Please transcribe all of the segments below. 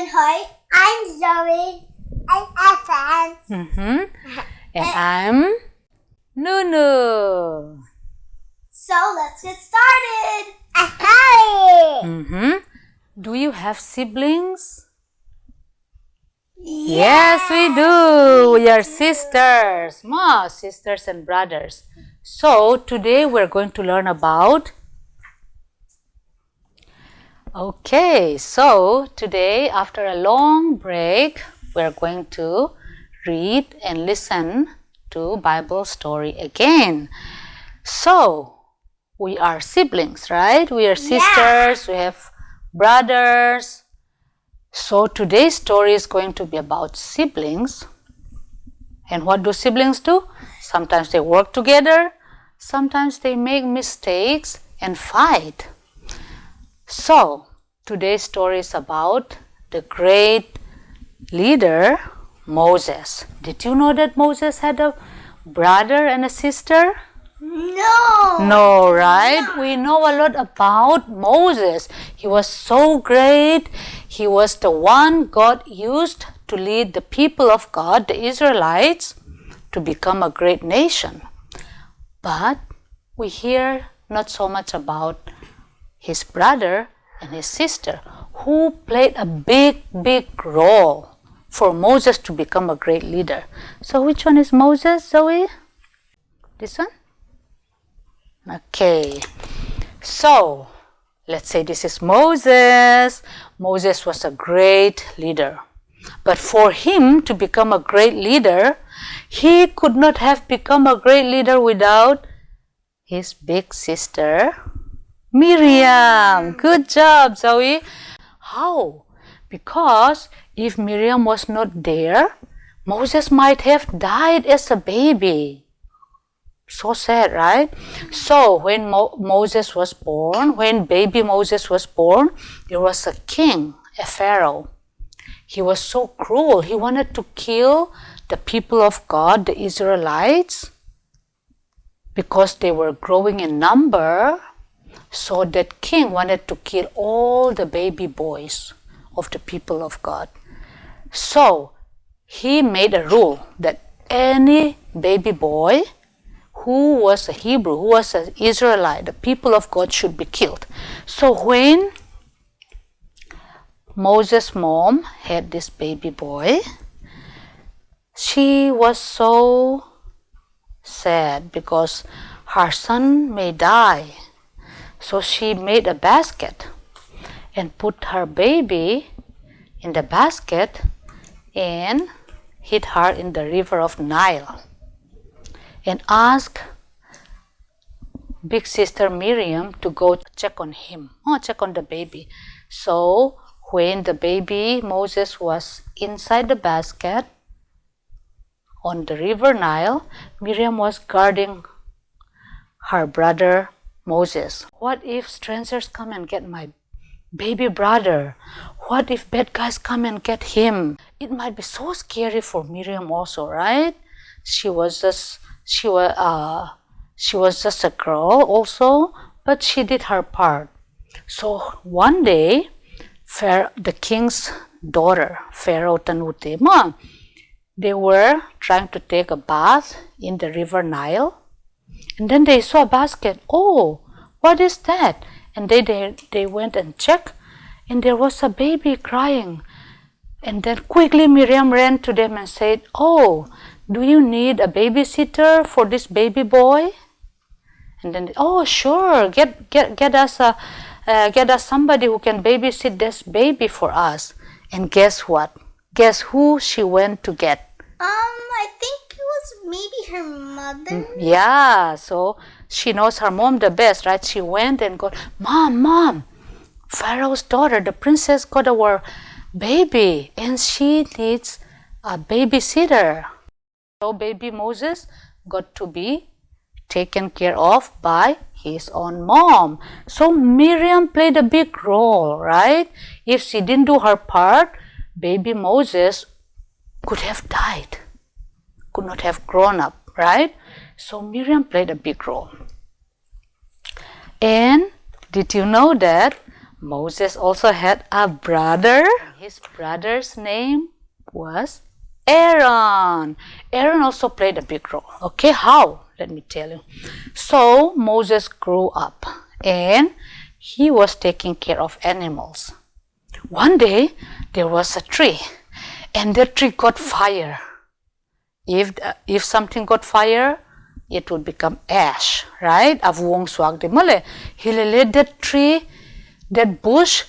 Hi, I'm Zoe. I'm Evan. And I'm Nunu. So let's get started. Hi. Do you have siblings? Yes, we do. We are sisters. Sisters and brothers. So today we're going to learn about. So today after a long break, we're going to read and listen to Bible story again. So we are siblings, right? We are sisters, we have brothers. So today's story is going to be about siblings. And what do siblings do? Sometimes they work together, sometimes they make mistakes and fight. So today's story is about the great leader Moses. Did you know that Moses had a brother and a sister? No, right? No. We know a lot about Moses. He was so great. He was the one God used to lead the people of God, the Israelites, to become a great nation. But we hear not so much about his brother and his sister, who played a big role for Moses to become a great leader. So which one is Moses, Zoe? This one? Okay, so let's say this is Moses. Moses was a great leader. But for him to become a great leader, he could not have become a great leader without his big sister, Miriam. Good job, Zoe. How? Because if Miriam was not there, Moses might have died as a baby. So sad, right? So when Moses was born, when baby Moses was born, there was a king, a pharaoh. He was so cruel. He wanted to kill the people of God, the Israelites, because they were growing in number. So that king wanted to kill all the baby boys of the people of God. So he made a rule that any baby boy who was a Hebrew, who was an Israelite, the people of God should be killed. So when Moses' mom had this baby boy, she was so sad because her son may die. So she made a basket and put her baby in the basket and hid her in the river of Nile. And asked big sister Miriam to go check on him, check on the baby. So when the baby Moses was inside the basket on the river Nile, Miriam was guarding her brother Moses. What if strangers come and get my baby brother? What if bad guys come and get him? It might be so scary for Miriam also, right? She was just a girl also, but she did her part. So one day, the king's daughter, Pharaoh Tanute, they were trying to take a bath in the river Nile, and then they saw a basket. Oh, what is that? And they went and checked, and there was a baby crying. And then quickly Miriam ran to them and said, "Oh, do you need a babysitter for this baby boy?" And then, "Oh, sure, get us somebody who can babysit this baby for us." And guess what? Guess who she went to get? I think it was maybe her mother. Yeah, so she knows her mom the best, right? She went and got, Mom, Pharaoh's daughter, the princess, got our baby and she needs a babysitter. So baby Moses got to be taken care of by his own mom. So Miriam played a big role, right? If she didn't do her part, baby Moses could have died, could not have grown up, right? So Miriam played a big role. And did you know that Moses also had a brother. His brother's name was Aaron. Aaron also played a big role. Okay, how? Let me tell you. So Moses grew up and he was taking care of animals. One day there was a tree and the tree got fire. If something got fire, it would become ash, right? Avuong swag de mole. He let that tree, that bush,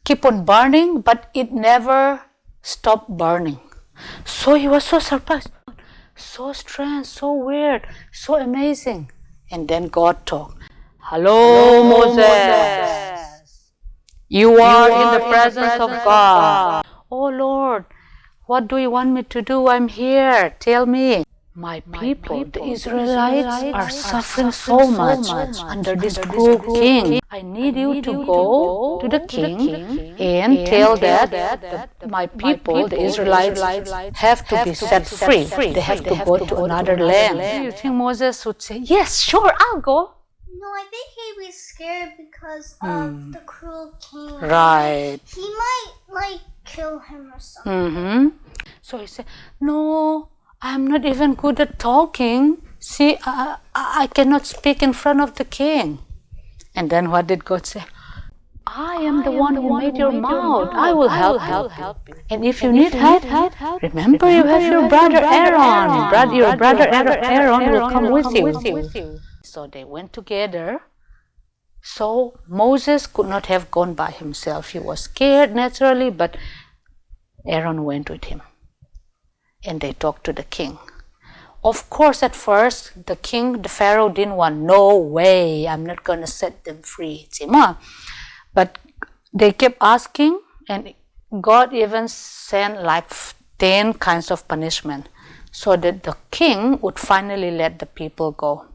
keep on burning, but it never stopped burning. So he was so surprised, so strange, so weird, so amazing. And then God talked. Hello, Moses. You are in the presence of God. Oh Lord, what do you want me to do? I'm here. Tell me. My people, the Israelites, are suffering so much under this cruel king. I need you to go to the king and tell that my people, the Israelites, have to be set free. They have to go to another land. Do you think Moses would say, yes, sure, I'll go? No, I think he'd be scared because of the cruel king. Right. He might kill him or something. So he said, no, I'm not even good at talking. See, I cannot speak in front of the king. And then what did God say? I am the one who made your mouth. I will help you. And if you need help, remember you have your brother Aaron. Your brother Aaron will come with you. So they went together. So Moses could not have gone by himself. He was scared naturally, but Aaron went with him. And they talked to the king. Of course, at first, the king, the Pharaoh, didn't want, no way, I'm not going to set them free. But they kept asking, and God even sent like 10 kinds of punishment so that the king would finally let the people go.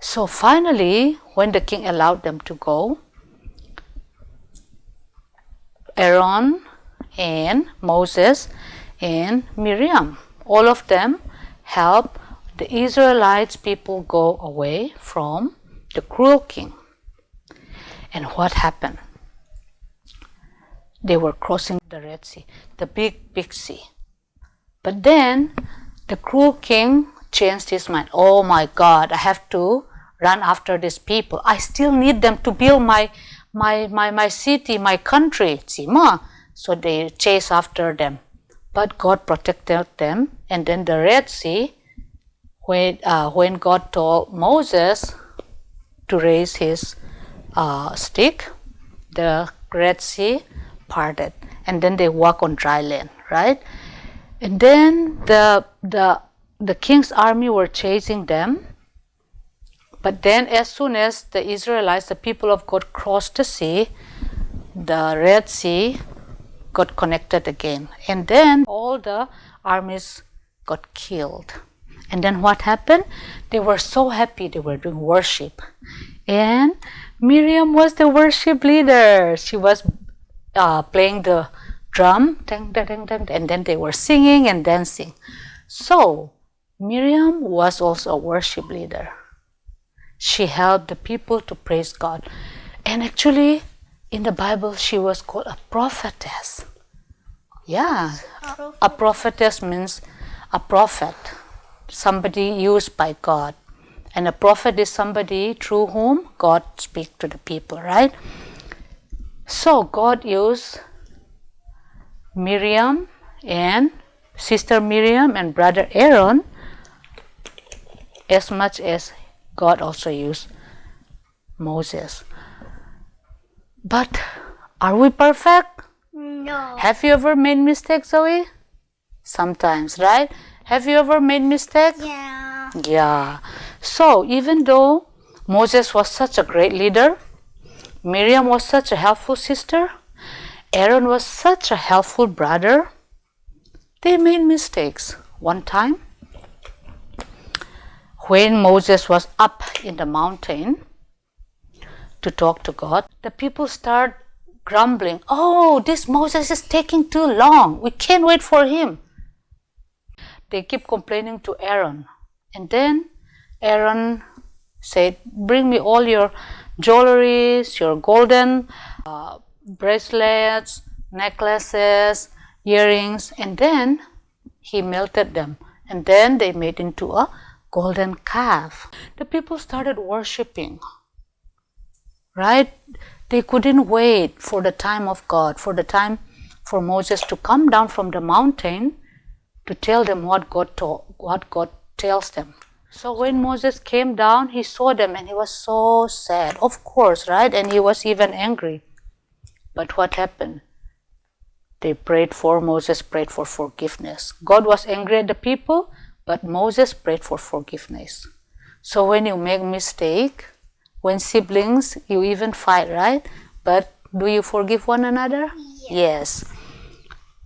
So finally, when the king allowed them to go, Aaron and Moses and Miriam, all of them helped the Israelites people go away from the cruel king. And what happened? They were crossing the Red Sea, the big sea. But then the cruel king changed his mind. Oh my God, I have to run after these people. I still need them to build my city, my country. So they chased after them. But God protected them. And then the Red Sea, when God told Moses to raise his stick, the Red Sea parted. And then they walk on dry land, right? And then the king's army were chasing them. But then as soon as the Israelites, the people of God, crossed the sea, the Red Sea got connected again. And then all the armies got killed. And then what happened? They were so happy. They were doing worship. And Miriam was the worship leader. She was playing the drum, dang, dang, dang, dang, and then they were singing and dancing. So Miriam was also a worship leader. She helped the people to praise God. And actually, in the Bible, she was called a prophetess. Yeah, a prophetess means a prophet, somebody used by God. And a prophet is somebody through whom God speaks to the people, right? So God used Miriam and sister Miriam and brother Aaron as much as God also used Moses. But are we perfect? No. Have you ever made mistakes, Zoe? Sometimes, right? Have you ever made mistakes? Yeah. Yeah. So even though Moses was such a great leader, Miriam was such a helpful sister, Aaron was such a helpful brother, they made mistakes. One time, when Moses was up in the mountain to talk to God, the people start grumbling, oh, this Moses is taking too long. We can't wait for him. They keep complaining to Aaron. And then Aaron said, bring me all your jewelries, your golden bracelets, necklaces, earrings, and then he melted them, and then they made into a golden calf. The people started worshiping, right? They couldn't wait for the time of God, for the time for Moses to come down from the mountain to tell them what God tells them. So when Moses came down, he saw them and he was so sad, of course, right? And he was even angry. But what happened? Moses prayed for forgiveness. God was angry at the people, but Moses prayed for forgiveness. So when you make mistake, when siblings, you even fight, right? But do you forgive one another? Yes.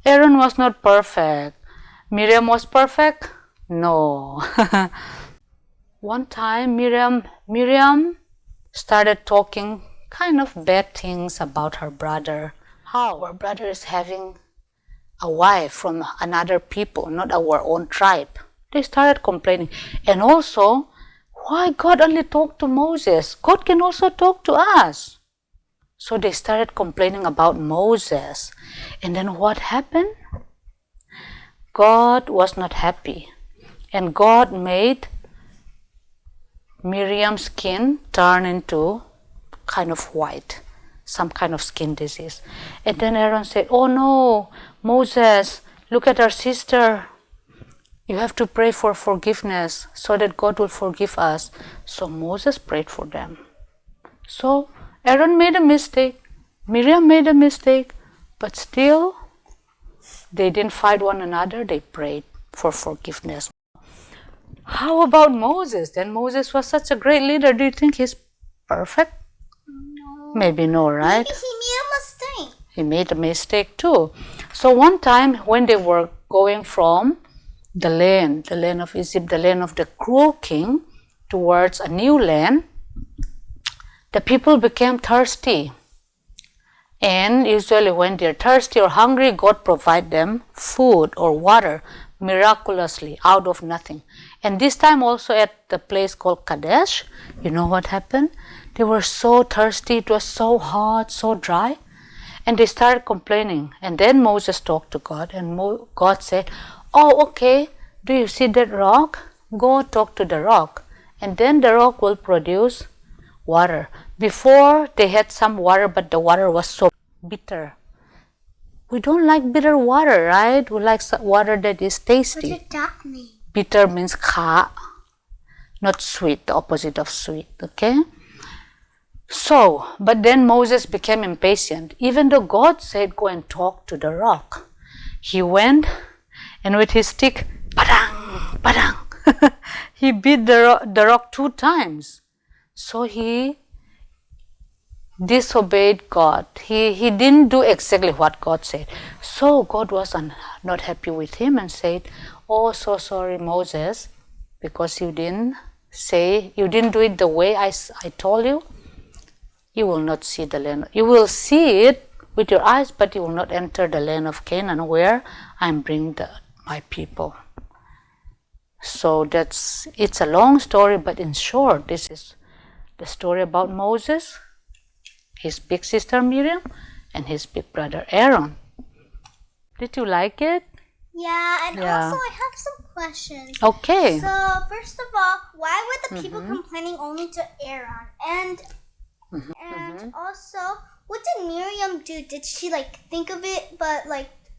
Aaron was not perfect. Miriam was perfect? No. One time Miriam started talking kind of bad things about her brother. How her brother is having a wife from another people, not our own tribe. They started complaining. And also, why God only talked to Moses? God can also talk to us. So they started complaining about Moses. And then what happened? God was not happy. And God made Miriam's skin turn into kind of white, some kind of skin disease. And then Aaron said, oh no, Moses, look at our sister. You have to pray for forgiveness so that God will forgive us. So Moses prayed for them. So Aaron made a mistake, Miriam made a mistake, but still they didn't fight one another, they prayed for forgiveness. How about Moses? Then Moses was such a great leader. Do you think he's perfect? No. Maybe no, right? Maybe he made a mistake. He made a mistake too. So one time when they were going from the land of Egypt, the land of the cruel king, towards a new land, the people became thirsty. And usually when they're thirsty or hungry, God provides them food or water miraculously out of nothing. And this time also at the place called Kadesh, you know what happened? They were so thirsty, it was so hot, so dry. And they started complaining. And then Moses talked to God, and God said, oh, okay, do you see that rock? Go talk to the rock. And then the rock will produce water. Before they had some water, but the water was so bitter. We don't like bitter water, right? We like water that is tasty. What does that mean? Bitter means ka, not sweet, the opposite of sweet, okay? So, but then Moses became impatient. Even though God said, go and talk to the rock. He went and with his stick, padang, padang, he beat the rock 2 times. So he disobeyed God. He didn't do exactly what God said. So God was not happy with him and said, oh, so sorry, Moses, because you didn't do it the way I told you. You will not see the land. You will see it with your eyes, but you will not enter the land of Canaan where I'm bringing my people. So it's a long story, but in short, this is the story about Moses, his big sister Miriam, and his big brother Aaron. Did you like it? Yeah, and also I have some questions. Okay. So first of all, why were the people complaining only to Aaron? And also, what did Miriam do? Did she think of it? But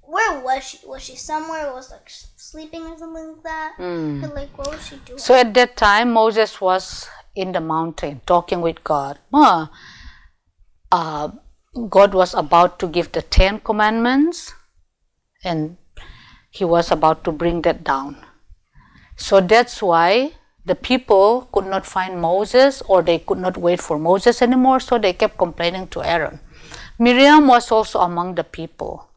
where was she? Was she somewhere? Was sleeping or something like that? But what was she doing? So at that time, Moses was in the mountain talking with God. God was about to give the 10 commandments, and he was about to bring that down. So that's why the people could not find Moses, or they could not wait for Moses anymore, so they kept complaining to Aaron. Miriam was also among the people,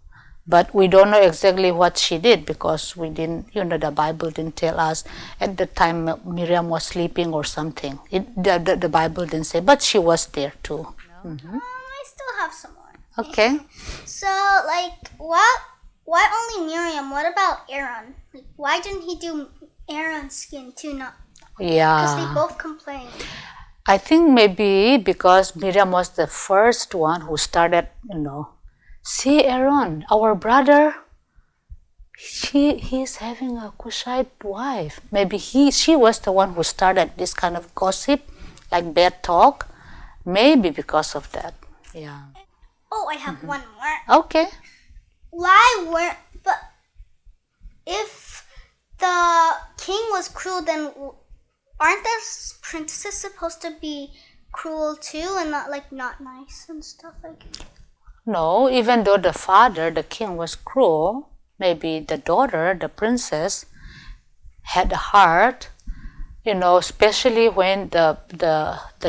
but we don't know exactly what she did because we didn't, the Bible didn't tell us at the time Miriam was sleeping or something. The Bible didn't say, but she was there too. I still have some more. Okay. So, why only Miriam? What about Aaron? Why didn't he do Aaron's skin too? Not because they both complained. I think maybe because Miriam was the first one who started, see Aaron, our brother, he's having a Cushite wife. Maybe she was the one who started this kind of gossip, like bad talk. Maybe because of that. Yeah. Oh, I have one more. Okay. But if the king was cruel, then aren't the princesses supposed to be cruel too and not nice and stuff like that? No, even though the father, the king, was cruel, maybe the daughter, the princess, had a heart, especially when the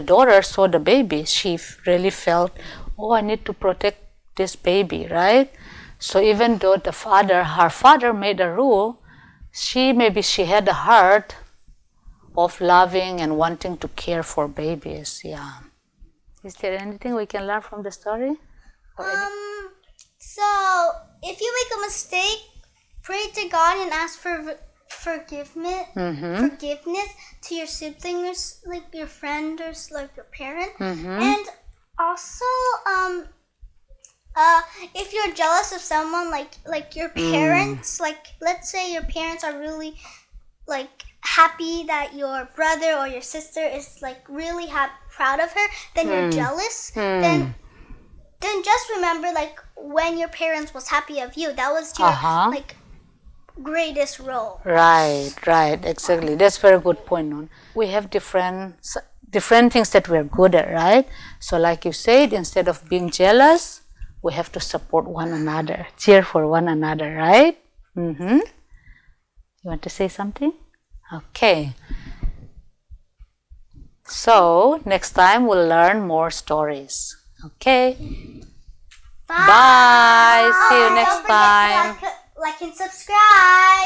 daughter saw the baby, she really felt, oh, I need to protect this baby, right? So even though her father made a rule, she had a heart of loving and wanting to care for babies. Yeah. Is there anything we can learn from the story? So if you make a mistake, pray to God and ask for forgiveness to your siblings, like your friend or like your parent. And also if you're jealous of someone, like your parents, like let's say your parents are really like happy that your brother or your sister is like really proud of her, then you're jealous. Then just remember, like when your parents was happy of you, that was your like greatest role. Right, exactly. That's very good point. Non. We have different things that we're good at, right? So like you said, instead of being jealous, we have to support one another, cheer for one another, right? You want to say something? Okay. So next time we'll learn more stories. Okay. Bye. Bye. See you next Don't forget time. to like and subscribe.